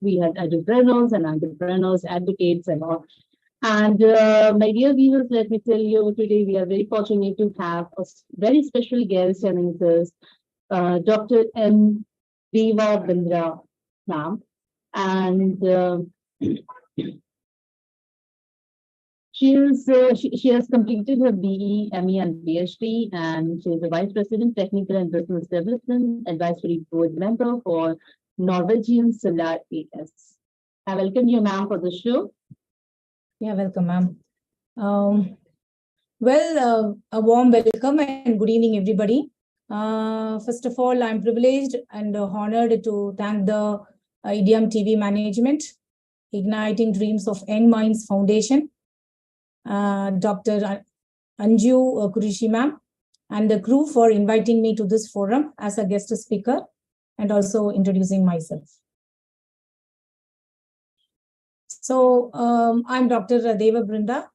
we had entrepreneurs and entrepreneurs, advocates and all. And my dear viewers, let me tell you, today we are very fortunate to have a very special guest, and it is Dr. M. Deva Bindra ma'am. And she has completed her BE, ME, and PhD, and she is the Vice President, Technical and Business Development Advisory Board member for Norwegian Solar AS. I welcome you, ma'am, for the show. Yeah, welcome, ma'am. A warm welcome and good evening, everybody. First of all, I'm privileged and honored to thank the Idym TV management, Igniting Dreams of Young Minds Foundation, Dr. Anju Kurishi ma'am, and the crew for inviting me to this forum as a guest speaker and also introducing myself. So I'm Dr. Deva Brinda.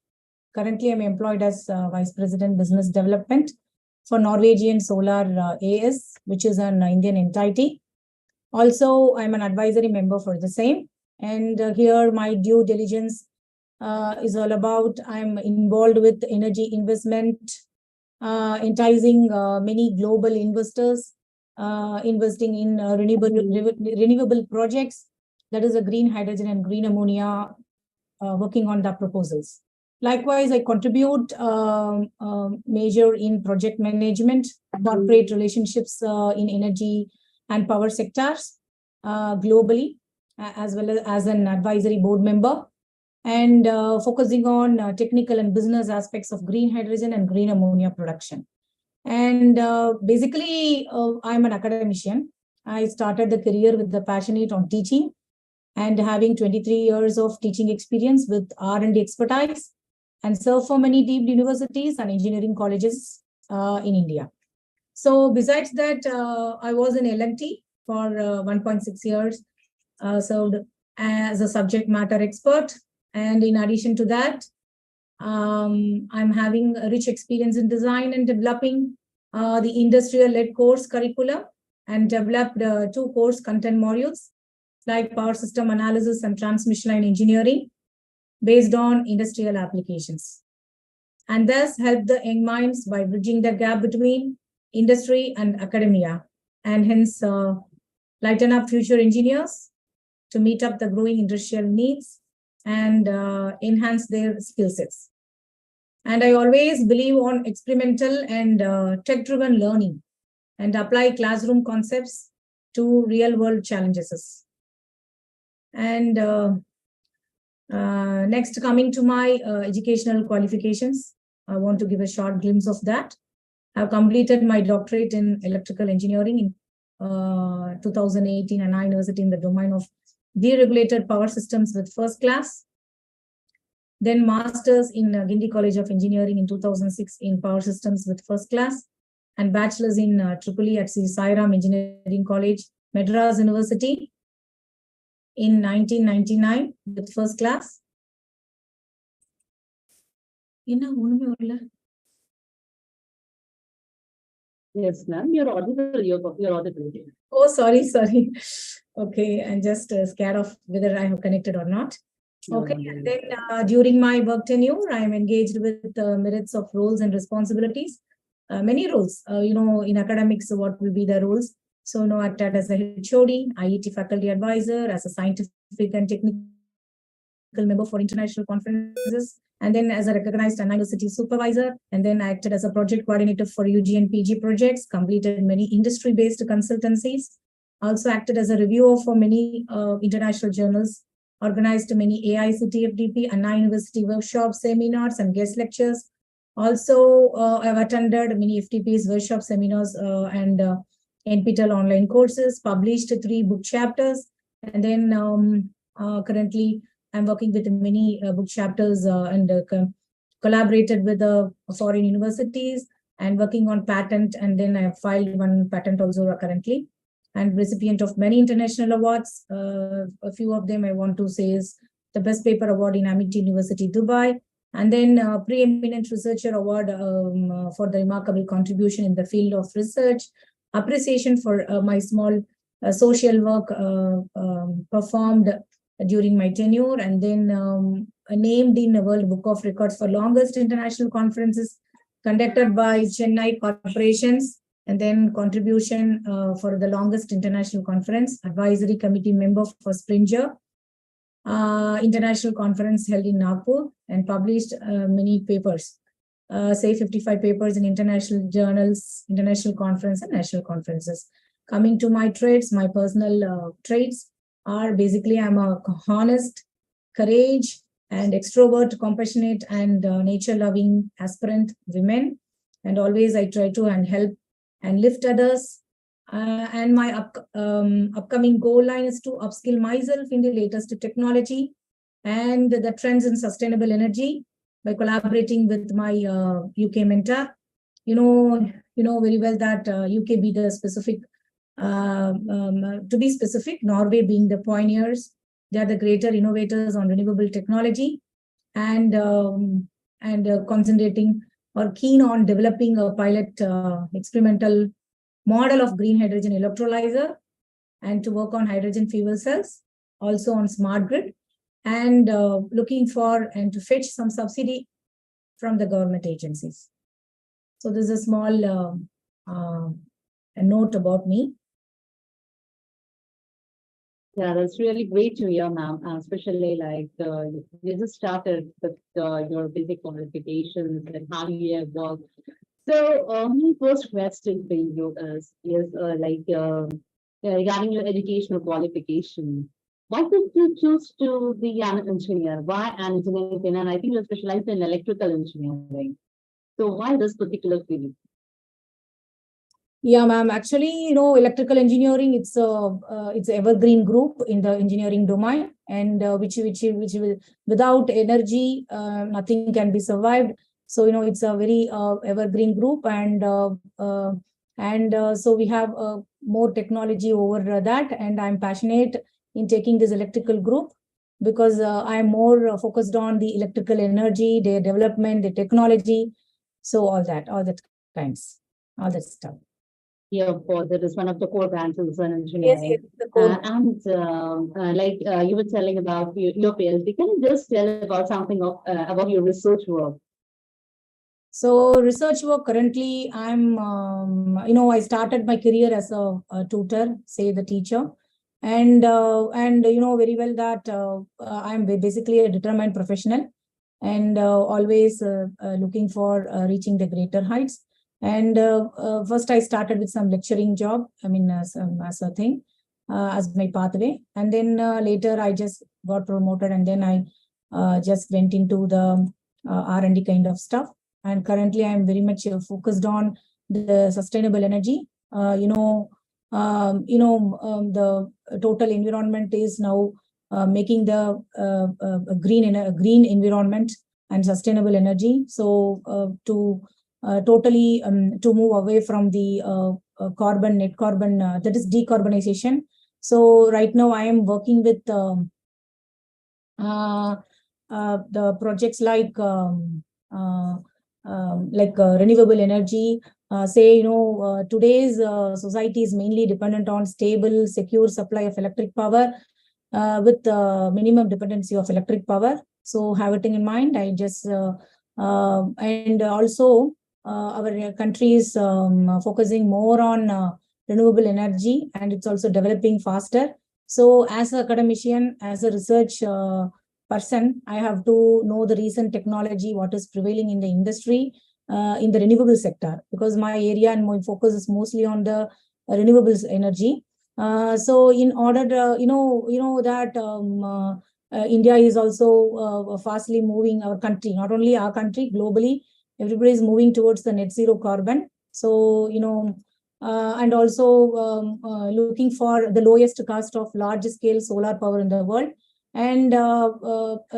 Currently, I'm employed as Vice President Business Development for Norwegian Solar AS, which is an Indian entity. Also, I'm an advisory member for the same. And here my due diligence is all about, I'm involved with energy investment, enticing many global investors, investing in renewable projects, that is a green hydrogen and green ammonia, working on the proposals. Likewise, I contribute major in project management, corporate relationships in energy and power sectors globally, as well as an advisory board member, and focusing on technical and business aspects of green hydrogen and green ammonia production. And basically, I'm an academician. I started the career with the passionate on teaching and having 23 years of teaching experience with R&D expertise, and served for many deemed universities and engineering colleges in India. So besides that, I was in L&T for 1.6 years, served as a subject matter expert. And in addition to that, I'm having a rich experience in design and developing the industrial-led course curriculum, and developed 2 course content modules like power system analysis and transmission line engineering based on industrial applications, and thus help the young minds by bridging the gap between industry and academia, and hence lighten up future engineers to meet up the growing industrial needs and enhance their skill sets. And I always believe on experimental and tech-driven learning and apply classroom concepts to real-world challenges. And next, coming to my educational qualifications, I want to give a short glimpse of that. I've completed my doctorate in electrical engineering in 2018 in Anna University in the domain of deregulated power systems with first class. Then master's in Guindy College of Engineering in 2006 in power systems with first class, and bachelor's in EEE at Sri Sai Ram Engineering College, Madras University in 1999 with first class. Yes, ma'am, you're audible. You're audible. Oh, sorry. Okay, I'm just scared of whether I have connected or not. Okay, and then during my work tenure, I'm engaged with merits of roles and responsibilities. Many roles, in academics, what will be the roles? So, I acted as a HOD, IET faculty advisor, as a scientific and technical member for international conferences, and then as a recognized Anna University supervisor, and then I acted as a project coordinator for UG and PG projects, completed many industry-based consultancies, also acted as a reviewer for many international journals, organized many AICTFDP, Anna University workshops, seminars, and guest lectures. Also, I've attended many FTPs, workshops, seminars, and NPTEL online courses, published 3 book chapters, and then currently I'm working with many book chapters and collaborated with foreign universities and working on patent, and then I have filed 1 patent also currently, and recipient of many international awards. A few of them I want to say is the Best Paper Award in Amity University, Dubai, and then Preeminent Researcher Award for the remarkable contribution in the field of research, appreciation for my small social work performed during my tenure, and then named in the World Book of Records for longest international conferences conducted by Chennai corporations, and then contribution for the longest international conference, advisory committee member for Springer international conference held in Nagpur, and published many papers, say 55 papers in international journals, international conference and national conferences. Coming to my traits, my personal traits are basically I'm a honest, courage, and extrovert, compassionate, and nature-loving aspirant women. And always I try to and help and lift others. And my upcoming goal line is to upskill myself in the latest technology and the trends in sustainable energy by collaborating with my UK mentor. You know very well that UK be the specific, to be specific, Norway being the pioneers. They are the greater innovators on renewable technology, and concentrating or keen on developing a pilot experimental model of green hydrogen electrolyzer, and to work on hydrogen fuel cells, also on smart grid, and looking for and to fetch some subsidy from the government agencies. So this is a small a note about me. Yeah, that's really great to hear, ma'am. Especially like you just started with your basic qualifications and how you have worked. So, my first question for you is regarding your educational qualification. Why did you choose to be an engineer? Why an engineering? And I think you're specialized in electrical engineering. So, why this particular field? Yeah, ma'am. Actually, electrical engineering, it's evergreen group in the engineering domain, and which will, without energy, nothing can be survived. So it's a very evergreen group, and so we have more technology over that, and I'm passionate in taking this electrical group because I'm more focused on the electrical energy, their development, the technology, so all that kinds, all that stuff. Yeah, of course, it is one of the core branches in Yes, engineering. yes, the core. You were telling about your PhD. Can you just tell about something about your research work? So research work currently, I started my career as a tutor, say the teacher, and very well that I'm basically a determined professional, and always looking for reaching the greater heights. And first I started with some lecturing job, as a thing, as my pathway. And then later I just got promoted, and then I just went into the R&D kind of stuff. And currently I'm very much focused on the sustainable energy. The total environment is now making the green environment and sustainable energy. So to totally to move away from the net carbon, that is decarbonization. So right now I am working with the projects like renewable energy. Today's society is mainly dependent on stable, secure supply of electric power with minimum dependency of electric power. So having in mind, I just and also our country is focusing more on renewable energy, and it's also developing faster. So as an academician, as a research person, I have to know the recent technology, what is prevailing in the industry, in the renewable sector, because my area and my focus is mostly on the renewables energy. So in order to, that India is also fastly moving, our country, not only our country, globally, everybody is moving towards the net zero carbon. So, and also looking for the lowest cost of large scale solar power in the world. And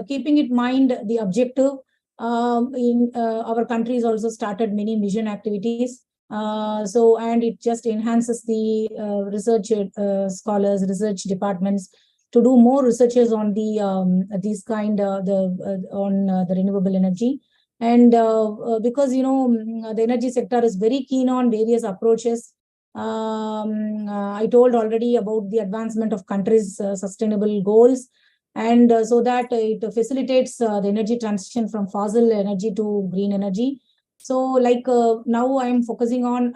keeping in mind the objective, in our country has also started many mission activities. And it just enhances the research scholars, research departments to do more researches on the these kind on the renewable energy. And because the energy sector is very keen on various approaches I told already about the advancement of countries' sustainable goals, and so that it facilitates the energy transition from fossil energy to green energy. So, like now, I'm focusing on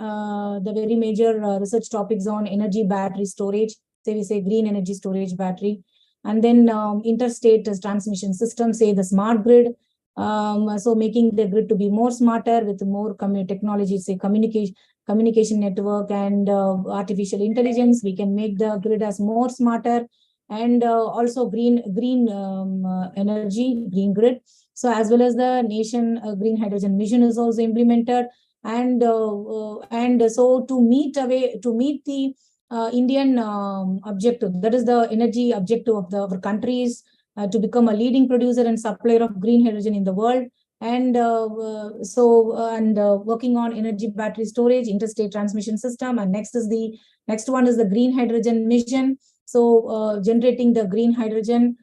the very major research topics on energy battery storage. Say we say green energy storage battery, and then interstate transmission system. Say the smart grid. So making the grid to be more smarter with more technology. Say communication network and artificial intelligence. We can make the grid as more smarter, and also green energy, green grid. So as well as the nation green hydrogen mission is also implemented, and so to meet the Indian objective, that is the energy objective of our countries, to become a leading producer and supplier of green hydrogen in the world, and working on energy battery storage, interstate transmission system, and next one is the green hydrogen mission. So generating the green hydrogen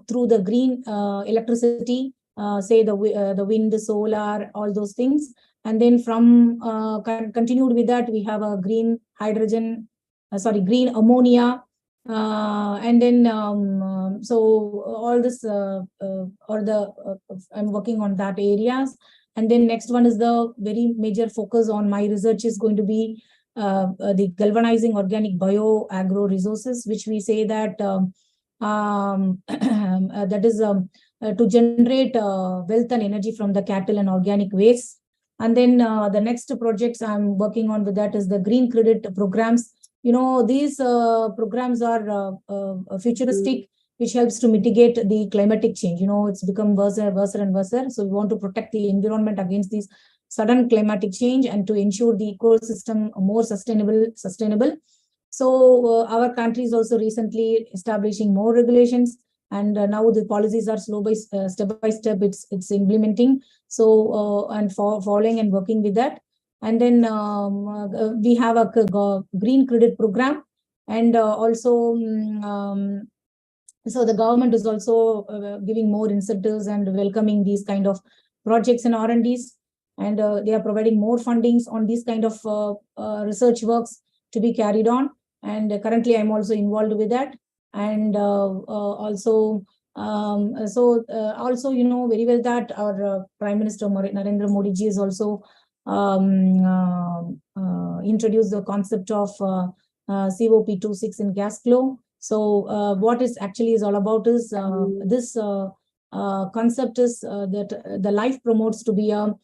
through the green electricity, say the wind, the solar, all those things. And then from continued with that, we have a green hydrogen, green ammonia, and then so all this I'm working on that areas. And then next one is the very major focus on my research is going to be the galvanizing organic bio agro resources, which we say that that is to generate wealth and energy from the cattle and organic waste. And then the next projects I'm working on with that is the green credit programs. These programs are futuristic, which helps to mitigate the climatic change. It's become worse and worse. So we want to protect the environment against these sudden climatic change and to ensure the ecosystem more sustainable. So our country is also recently establishing more regulations, and now the policies are step by step. It's implementing. So and following and working with that. And then we have a green credit program, and also so the government is also giving more incentives and welcoming these kind of projects and R&Ds, and they are providing more fundings on these kind of research works to be carried on. And currently, I'm also involved with that, and also very well that our Prime Minister Narendra Modi ji is also introduced the concept of COP26 in gas flow. So what is actually is all about is this concept is that the life promotes to be a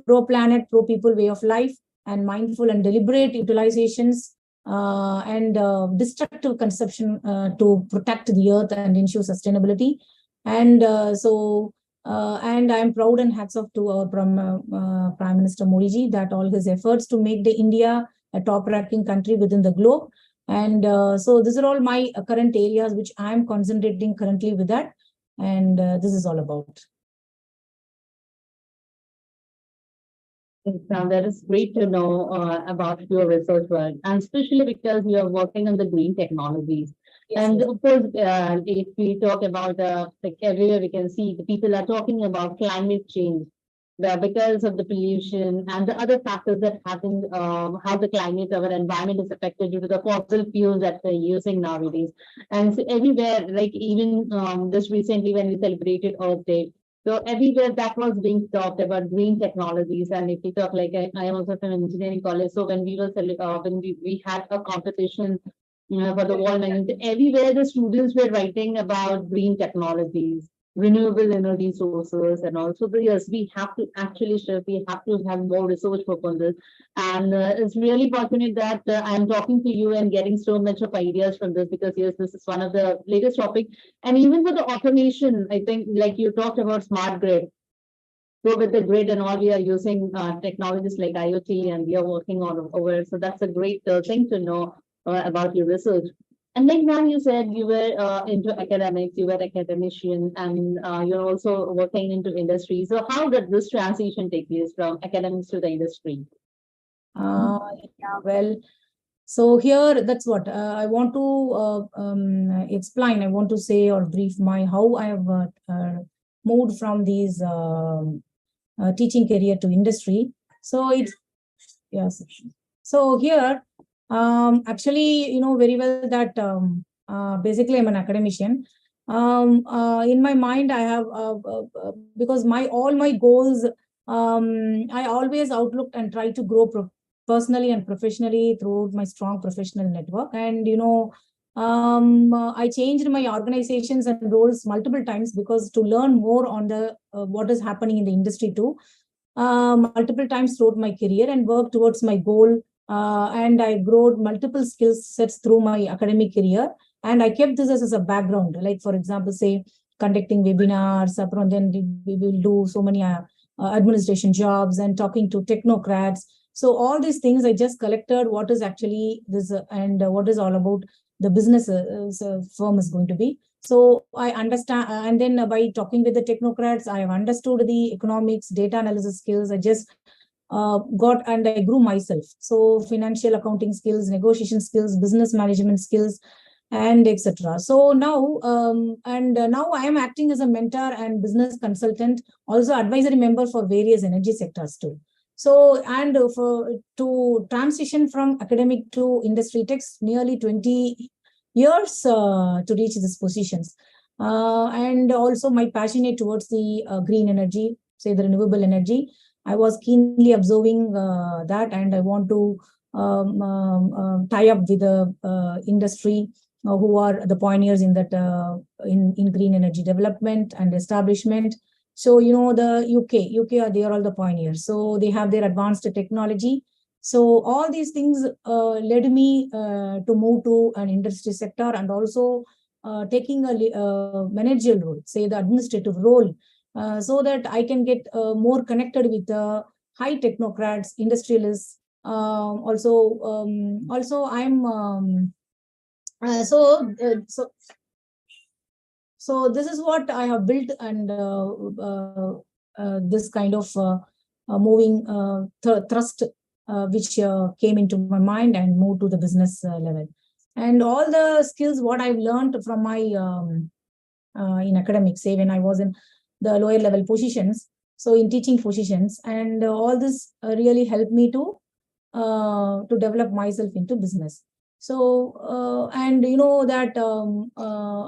pro-planet, pro-people way of life, and mindful and deliberate utilizations and destructive consumption to protect the earth and ensure sustainability. And and I'm proud and hats off to our Prime Minister Modi ji that all his efforts to make the India a top-ranking country within the globe. And so these are all my current areas which I'm concentrating currently with that. And this is all about. That is great to know about your research work, and especially because you are working on the green technologies. Yes, And yes. of course, if we talk about like everywhere we can see the people are talking about climate change, because of the pollution and the other factors that happen, how the climate, our environment is affected due to the fossil fuels that we're using nowadays. And so everywhere, like even just recently when we celebrated Earth Day, so everywhere that was being talked about green technologies. And if we talk like I am also from engineering college, so when we were when we had a competition for the wall hanging, everywhere the students were writing about green technologies, renewable energy sources, and also the yes, we have to actually shift. We have to have more research proposals, and it's really fortunate that I'm talking to you and getting so much of ideas from this, because yes, this is one of the latest topic. And even for the automation, I think like you talked about smart grid. So with the grid and all, we are using technologies like IoT, and we are working on over. So that's a great thing to know about your research. And like now you said you were into academics, you were academician, and you're also working into industry. So how did this transition take place from academics to the industry? Yeah, well, so here that's what I want to explain. I want to say or brief my how I have moved from these teaching career to industry. So it's yes. So here Actually, you know very well that basically I'm an academician. In my mind, I have because my all my goals, I always outlooked and try to grow personally and professionally through my strong professional network. And I changed my organizations and roles multiple times because to learn more on the what is happening in the industry too, multiple times throughout my career and work towards my goal. And I grew multiple skill sets through my academic career. And I kept this as a background, like for example, say conducting webinars, and then we will do so many administration jobs and talking to technocrats. So all these things, I just collected what is actually this and what is all about the business firm is going to be. So I understand, and then by talking with the technocrats, I have understood the economics, data analysis skills. I just got and I grew myself. So financial accounting skills, negotiation skills, business management skills, and etc. So now, now I am acting as a mentor and business consultant, also advisory member for various energy sectors too. So, and to transition from academic to industry takes nearly 20 years to reach these positions. And also my passionate towards the green energy, say the renewable energy. I was keenly observing that, and I want to tie up with the industry who are the pioneers in that in green energy development and establishment. So the UK they are all the pioneers. So they have their advanced technology. So all these things led me to move to an industry sector, and also taking a managerial role, say the administrative role, so that I can get more connected with high technocrats, industrialists. Also, I'm so this is what I have built, and this kind of moving thrust which came into my mind and moved to the business level. And all the skills what I've learned from my in academics, say when I was in the lower level positions, so in teaching positions, and all this really helped me to develop myself into business. So, and that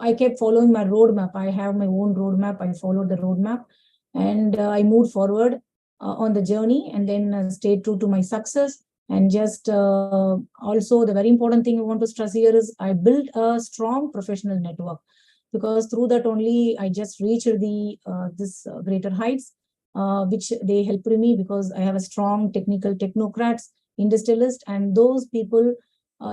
I kept following my roadmap. I have my own roadmap. I followed the roadmap, and I moved forward on the journey, and then stayed true to my success. And just also the very important thing I want to stress here is I built a strong professional network, because through that only I just reached the this greater heights, which they helped me, because I have a strong technocrats, industrialists, and those people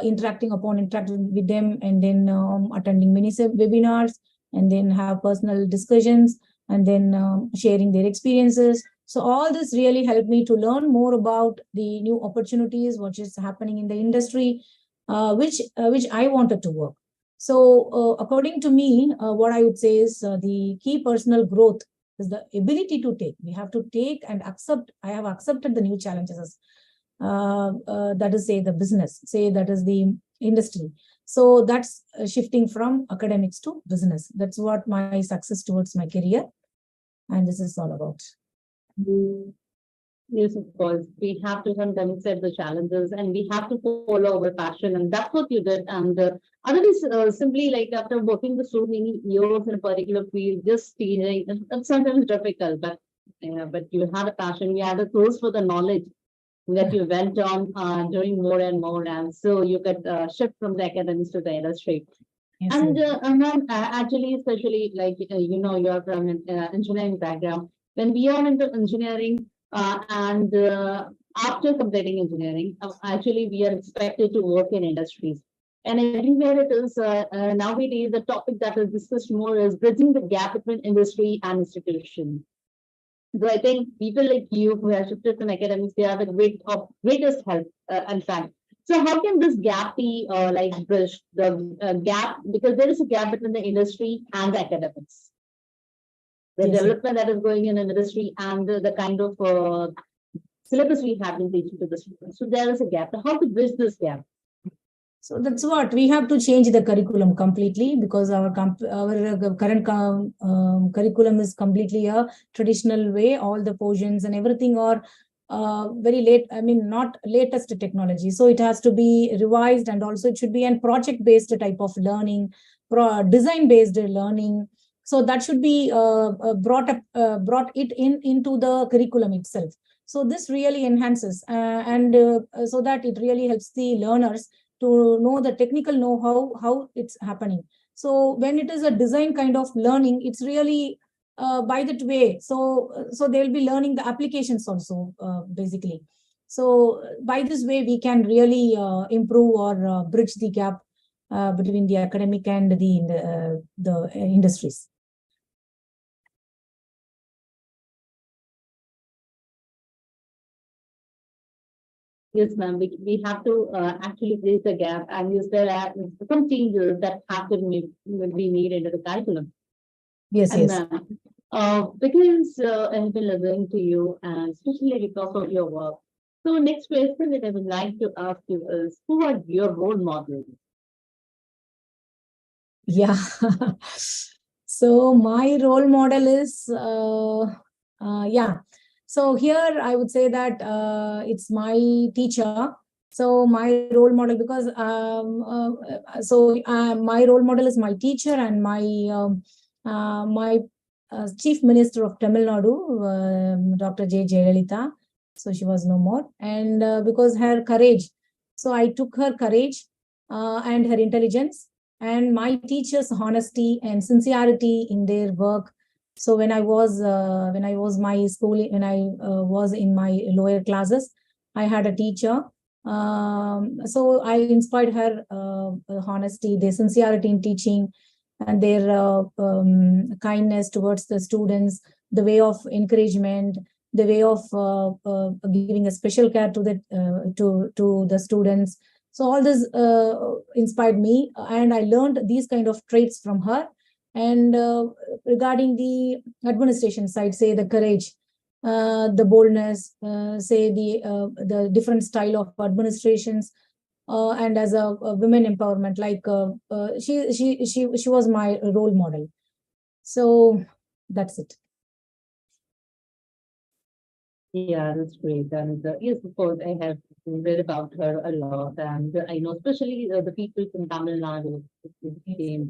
interacting with them, and then attending many webinars, and then have personal discussions, and then sharing their experiences. So all this really helped me to learn more about the new opportunities, what is happening in the industry, which I wanted to work. So according to me, what I would say is the key personal growth is the ability to take. We have to take and accept. I have accepted the new challenges. That is, say, the business, say that is the industry. So that's shifting from academics to business. That's what my success towards my career. And this is all about. Yes, of course. We have to sometimes accept the challenges, and we have to follow our passion, and that's what you did. And otherwise, simply like after working for so many years in a particular field, just teaching, it's sometimes difficult, but you had a passion, you had a thirst for the knowledge that you went on doing more and more, and so you could shift from the academics to the industry. Yes, And then, actually, especially like you're from an engineering background. When we are into engineering, and after completing engineering, actually we are expected to work in industries. And everywhere it is nowadays, the topic that is discussed more is bridging the gap between industry and institution. So I think people like you who have shifted from academics, they are the greatest help, in fact. So how can this gap be like bridged, the gap, because there is a gap between the industry and the academics, the yes, development that is going in an industry and the kind of syllabus we have been teaching to the students. So there is a gap. How to bridge this gap? So that's what we have to change the curriculum completely, because our current curriculum is completely a traditional way. All the portions and everything are very late, I mean, not latest technology. So it has to be revised, and also it should be a project-based type of learning, design-based learning. So that should be brought it into the curriculum itself. So this really enhances, and so that it really helps the learners to know the technical know-how, how it's happening. So when it is a design kind of learning, it's really by that way. So they'll be learning the applications also, basically. So by this way, we can really improve or bridge the gap between the academic and the industries. Yes, ma'am. We have to actually bridge the gap, and is there are some changes that have to be made into the curriculum. Yes, And yes. because I've been listening to you, and especially because of your work. So next question that I would like to ask you is, who are your role models? Yeah. So my role model is, yeah. So here I would say that it's my teacher. So my role model, because my role model is my teacher and my chief minister of Tamil Nadu, Dr. J. Jayalalitha. So she was no more, and because her courage. So I took her courage and her intelligence, and my teachers' honesty and sincerity in their work. So when I was my school, when I was in my lower classes, I had a teacher. So I inspired her honesty, their sincerity in teaching, and their kindness towards the students, the way of encouragement, the way of giving a special care to the students. So all this inspired me, and I learned these kind of traits from her. And regarding the administration side, say the courage, the boldness, say the different style of administrations, and as a women empowerment, like she was my role model. So that's it. Yeah, that's great. And yes, of course, I have read about her a lot, and I know especially the people from Tamil Nadu.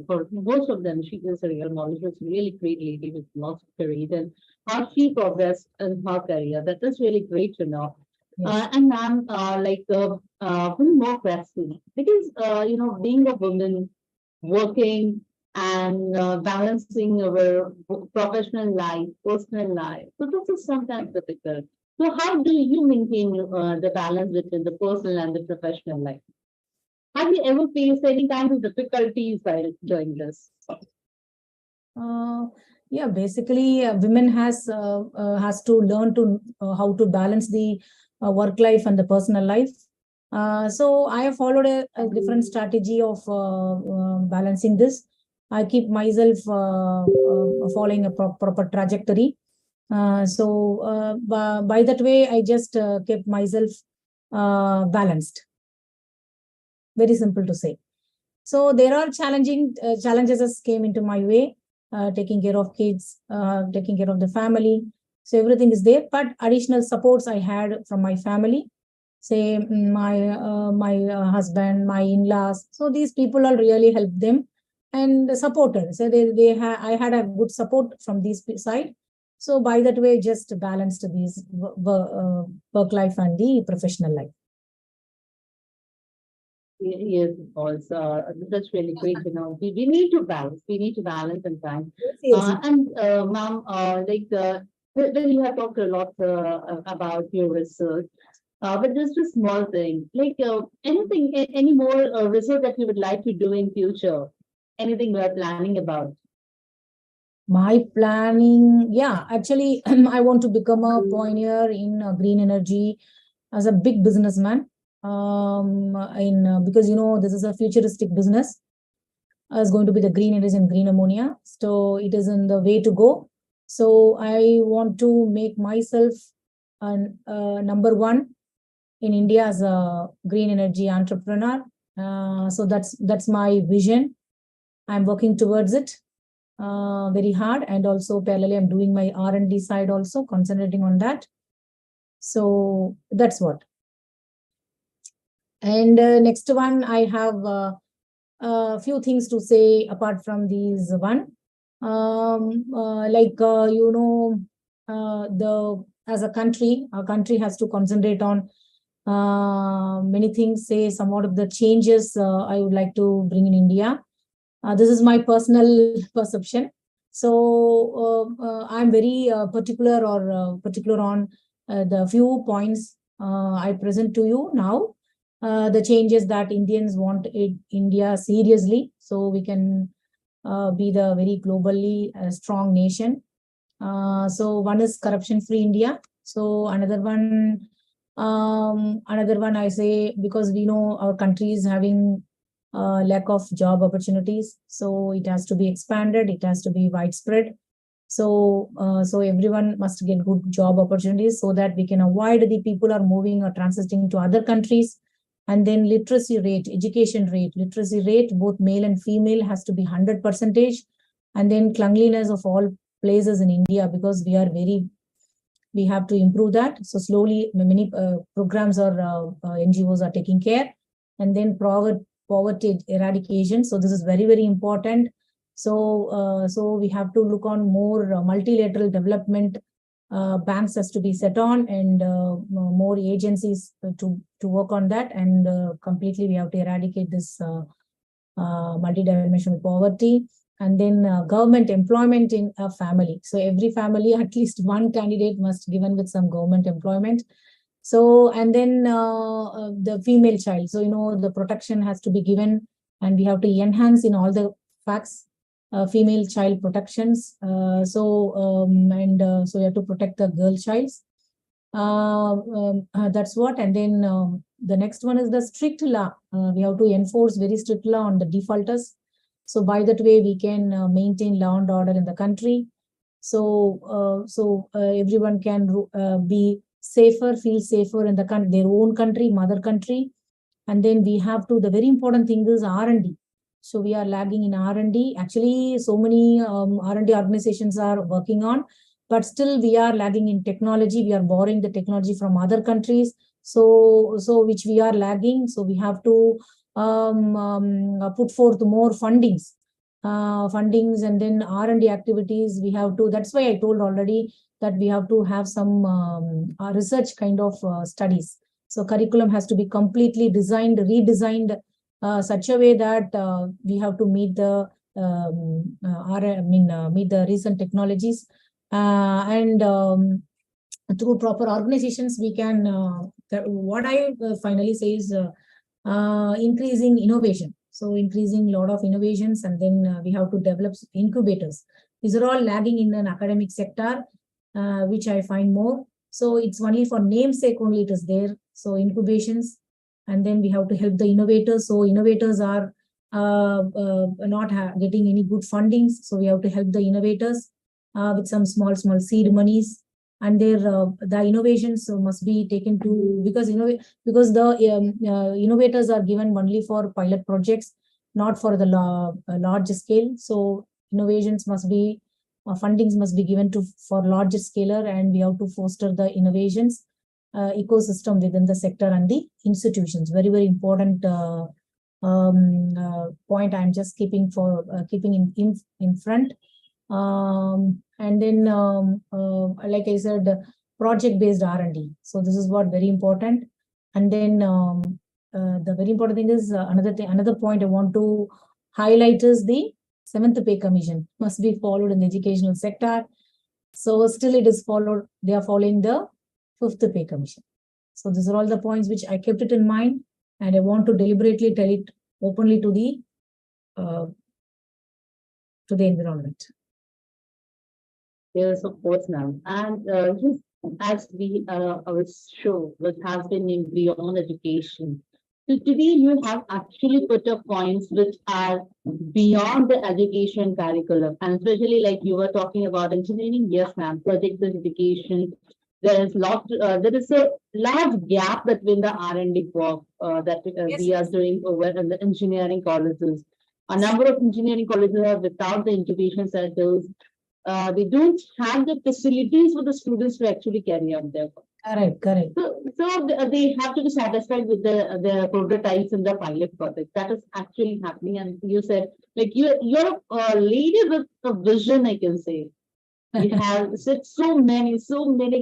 For most of them, she is a real model. She was a really great lady with lots of courage, and how she progressed in her career. That is really great to know. Yes. And ma'am, one more question, because being a woman working and balancing our professional life, personal life. So this is sometimes difficult. So how do you maintain the balance between the personal and the professional life? Have you ever faced any kind of difficulties while doing this? Uh, yeah, basically, women has to learn to how to balance the work life and the personal life. So I have followed a different strategy of balancing this. I keep myself following a proper trajectory. By that way, I just kept myself balanced. Very simple to say. So there are challenges that came into my way, taking care of kids, taking care of the family. So everything is there, but additional supports I had from my family, say my husband, my in-laws. So these people all really helped them and supported. So I had a good support from this side. So by that way, just balanced these work life and the professional life. Yes, of course. That's really great to know. We need to balance. We need to balance in time. Yes, yes. And ma'am, when you have talked a lot about your research, but just a small thing, any more research that you would like to do in future? Anything we are planning about? My planning, yeah, actually, I want to become a pioneer in green energy as a big businessman. Because this is a futuristic business. Is going to be the green energy and green ammonia. So it is in the way to go. So I want to make myself number one in India as a green energy entrepreneur. So that's my vision. I'm working towards it very hard, and also parallelly I'm doing my R&D side also, concentrating on that. So that's what. And next one, I have a few things to say apart from these one. The as a country, our country has to concentrate on many things. Say somewhat of the changes I would like to bring in India. This is my personal perception. So I'm very particular on the few points I present to you now. The changes that Indians want in India seriously, so we can be the very globally strong nation. So one is corruption-free India. So another one I say, because we know our country is having lack of job opportunities, so it has to be expanded. It has to be widespread. So everyone must get good job opportunities so that we can avoid the people are moving or transiting to other countries. And then literacy rate, literacy rate, both male and female has to be 100%. And then cleanliness of all places in India, because we have to improve that. So slowly many programs or NGOs are taking care. And then poverty eradication. So this is very, very important. So we have to look on more multilateral development. Banks has to be set on, and more agencies to work on that, and completely we have to eradicate this multidimensional poverty. And then government employment in a family. So every family, at least one candidate must given with some government employment. So, and then the female child. So, the protection has to be given, and we have to enhance in all the facts female child protections. So we have to protect the girl childs. That's what. And then the next one is the strict law. We have to enforce very strict law on the defaulters. So by that way, we can maintain law and order in the country. So everyone can be safer, feel safer in their own country, mother country. And then we have to, the very important thing is R&D. So we are lagging in R&D. Actually, so many R&D organizations are working on, but still we are lagging in technology. We are borrowing the technology from other countries. So which we are lagging. So we have to put forth more fundings, and then R&D activities. We have to, that's why I told already that we have to have some research kind of studies. So curriculum has to be completely redesigned such a way that we have to meet the meet the recent technologies, and through proper organizations we can. What I finally say is increasing innovation. So increasing a lot of innovations, and then we have to develop incubators. These are all lagging in an academic sector, which I find more. So it's only for namesake only it is there. So incubations, and then we have to help the innovators. So innovators are not getting any good fundings. So we have to help the innovators with some small seed monies. And the innovations must be taken to, because the innovators are given only for pilot projects, not for the large scale. So innovations must be fundings must be given for larger scaler, and we have to foster the innovations ecosystem within the sector and the institutions. Very, very important point I'm just keeping in front. And then like I said, project based R&D. So this is what very important. And then the very important thing is another point I want to highlight is the 7th pay commission must be followed in the educational sector. So still it is followed. They are following the 5th pay commission. So these are all the points which I kept it in mind, and I want to deliberately tell it openly to the environment. Yes, of course, ma'am. And just as our show, which has been in beyond education. So today you have actually put up points which are beyond the education curriculum, and especially like you were talking about engineering. Yes, ma'am. Project-based education. There is a large gap between the R&D work that we are doing over in the engineering colleges. A number of engineering colleges are without the incubation centers. They don't have the facilities for the students to actually carry out their work. Correct. So they have to be satisfied with the prototypes and the pilot project. That is actually happening. And you said, like, you're a lady with a vision, I can say. You have said so many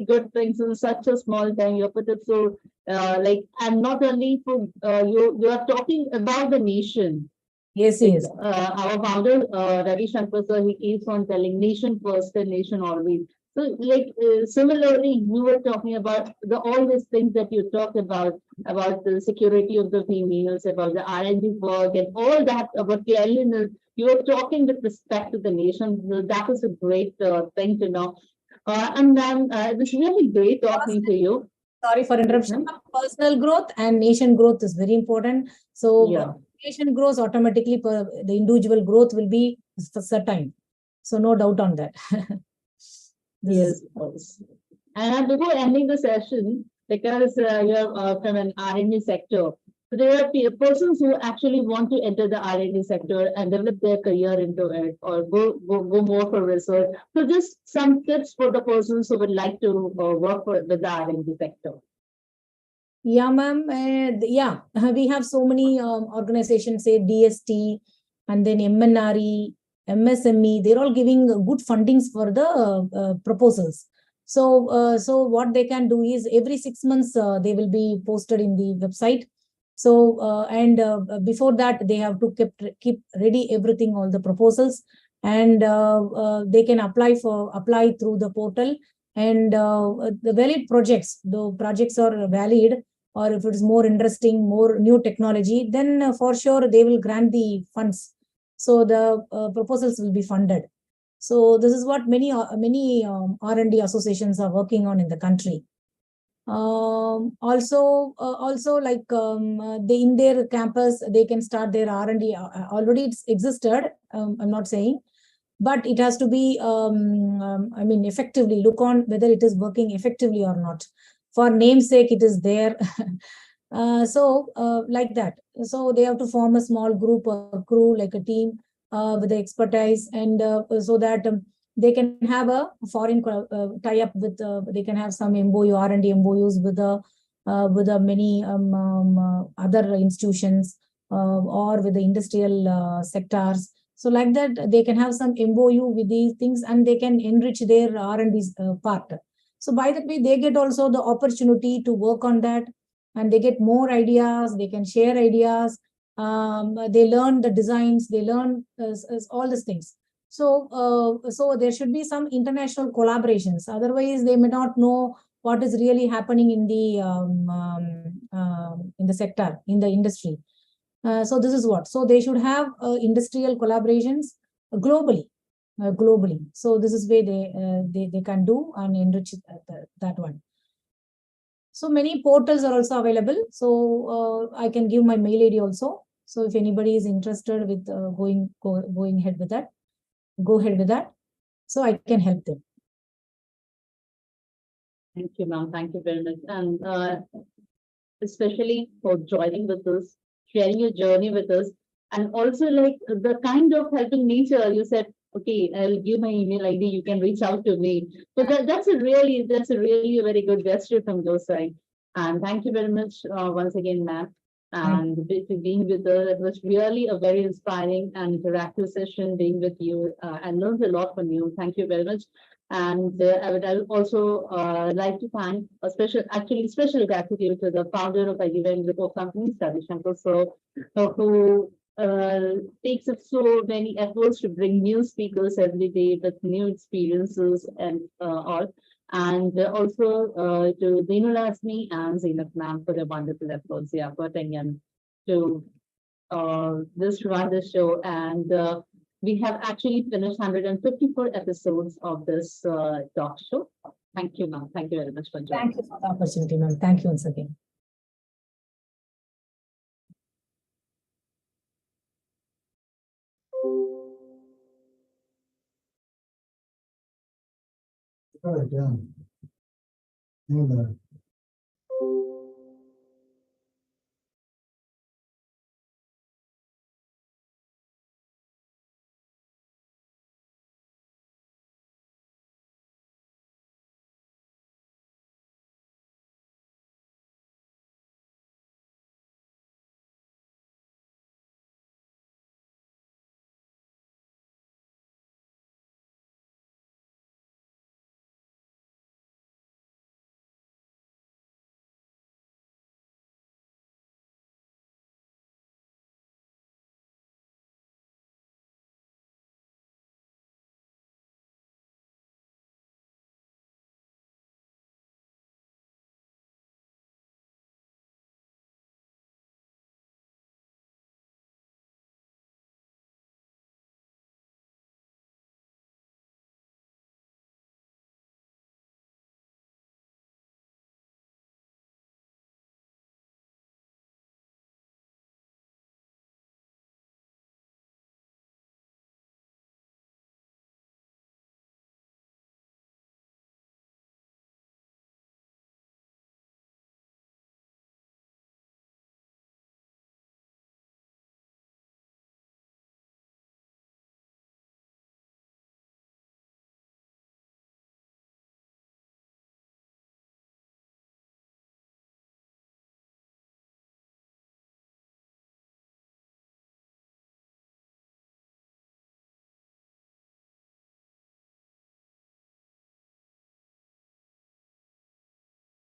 good things in such a small time. You put it so, like, and not only for you are talking about the nation. Yes, Like yes. our founder, Ravi Shankar sir, he keeps on telling nation first and nation always. So, like similarly, you were talking about all these things that you talked about the security of the females, about the R&D work, and all that about cleanliness. You were talking with respect to the nation. So that was a great thing to know. And then it was really great talking to you. Sorry for interruption. Mhm. Personal growth and nation growth is very important. So Yeah. nation grows automatically, the individual growth will be certain. So no doubt on that. This is Yes, boss. And before ending the session, because you're from an R&D sector, so there are persons who actually want to enter the R&D sector and develop their career into it, or go more for research. So just some tips for the persons who would like to work with the R&D sector. Yeah, ma'am. Yeah, we have so many organizations, say DST and then MNRE, MSME. They're all giving good fundings for the proposals. So what they can do is every 6 months they will be posted in the website. So and before that they have to keep ready everything, all the proposals, and they can apply through the portal. And the valid projects, the projects are valid, or if it is more interesting, more new technology, then for sure they will grant the funds. So the proposals will be funded. So this is what many R&D associations are working on in the country. Also like they in their campus they can start their R&D. Already it's existed. I'm not saying, but it has to be I mean effectively look on whether it is working effectively or not. For namesake it is there. Like that, so they have to form a small group or crew, like a team with the expertise, and so that they can have a foreign tie up with they can have some MOU, R&D MOUs with the many other institutions or with the industrial sectors. So like that, they can have some MOU with these things, and they can enrich their R&D part. So by that way, they get also the opportunity to work on that, and they get more ideas. They can share ideas. They learn the designs. They learn all these things. So there should be some international collaborations. Otherwise, they may not know what is really happening in the sector, in the industry. So this is what. So they should have industrial collaborations globally, globally. So this is where they can do and enrich that one. So many portals are also available. So I can give my mail ID also. So if anybody is interested with going ahead with that, go ahead with that. So I can help them. Thank you, ma'am. Thank you very much. And especially for joining with us, sharing your journey with us, and also like the kind of helping nature. You said, okay, I'll give my email ID. You can reach out to me. So that's a really a very good gesture from your side. And thank you very much once again, ma'am. And being with us, it was really a very inspiring and interactive session being with you. I learned a lot from you. Thank you very much. And I would also like to thank special gratitude to the founder of Idym Group of Companies, Ravi Shankar, so who takes up so many efforts to bring new speakers every day with new experiences and all. And also to Dinu Lasmi and Zainab ma'am for their wonderful efforts, yeah, for Tenyan to this run the show. And we have actually finished 154 episodes of this talk show. Thank you, ma'am. Thank you very much for joining. Thank you for the opportunity, ma'am. Thank you once again. All right, yeah.